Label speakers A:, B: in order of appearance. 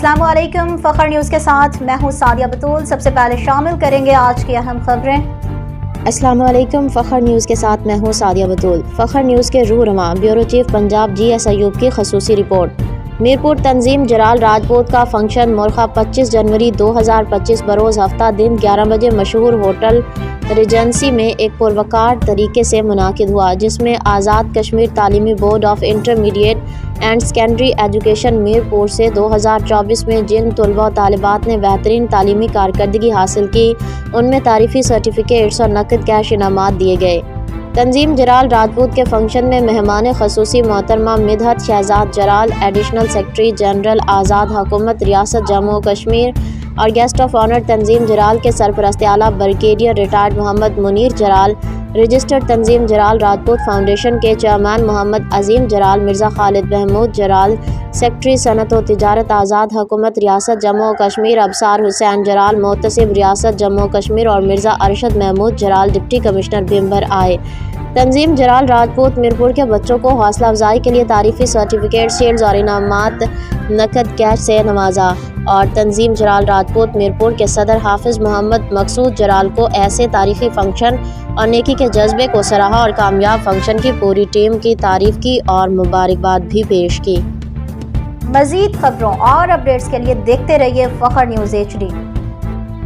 A: السلام علیکم، فخر نیوز کے ساتھ میں ہوں سعدیہ بطول۔ سب سے پہلے شامل کریں گے آج کی اہم خبریں۔
B: السلام علیکم، فخر نیوز کے ساتھ میں ہوں سعدیہ بطول۔ فخر نیوز کے رہنما بیورو چیف پنجاب جی ایس ایوب کی خصوصی رپورٹ۔ میرپور تنظیم جلال راجپوت کا فنکشن مرخہ 25 جنوری 2025 بروز ہفتہ دن 11 بجے مشہور ہوٹل ریجنسی میں ایک پروقار طریقے سے منعقد ہوا، جس میں آزاد کشمیر تعلیمی board of intermediate and secondary education Mirpur سے 2024 میں جن طلباء و طالبات نے بہترین تعلیمی کارکردگی حاصل کی، ان میں تعریفی سرٹیفکیٹس اور نقد کیش انعامات دیے گئے۔ تنظیم جلال راجپوت کے فنکشن میں مہمان خصوصی محترمہ مدحت شہزاد جلال، ایڈیشنل سیکرٹری جنرل آزاد حکومت ریاست جموں و کشمیر، اور گیسٹ آف آنر تنظیم جلال کے سرپرست اعلیٰ بریگیڈیئر ریٹائرڈ محمد منیر جلال، رجسٹرڈ تنظیم جلال راجپوت فاؤنڈیشن کے چیئرمین محمد عظیم جلال، مرزا خالد محمود جلال، سیکرٹری صنعت و تجارت آزاد حکومت ریاست جموں و کشمیر ابصار حسین جلال، محتسب ریاست جموں و کشمیر، اور مرزا ارشد محمود جلال، ڈپٹی کمشنر بھر آئے۔ تنظیم جلال راجپوت میرپور کے بچوں کو حوصلہ افزائی کے لیے تعریفی سرٹیفکیٹ، شیلڈز اور انعامات نقد کیش سے نوازا، اور تنظیم جلال راجپوت میرپور کے صدر حافظ محمد مقصود جلال کو ایسے تاریخی فنکشن اور نیکی کے جذبے کو سراہا اور کامیاب فنکشن کی پوری ٹیم کی تعریف کی اور مبارکباد بھی پیش کی۔
A: مزید خبروں اور اپڈیٹس کے لیے دیکھتے رہیے فخر نیوز HD۔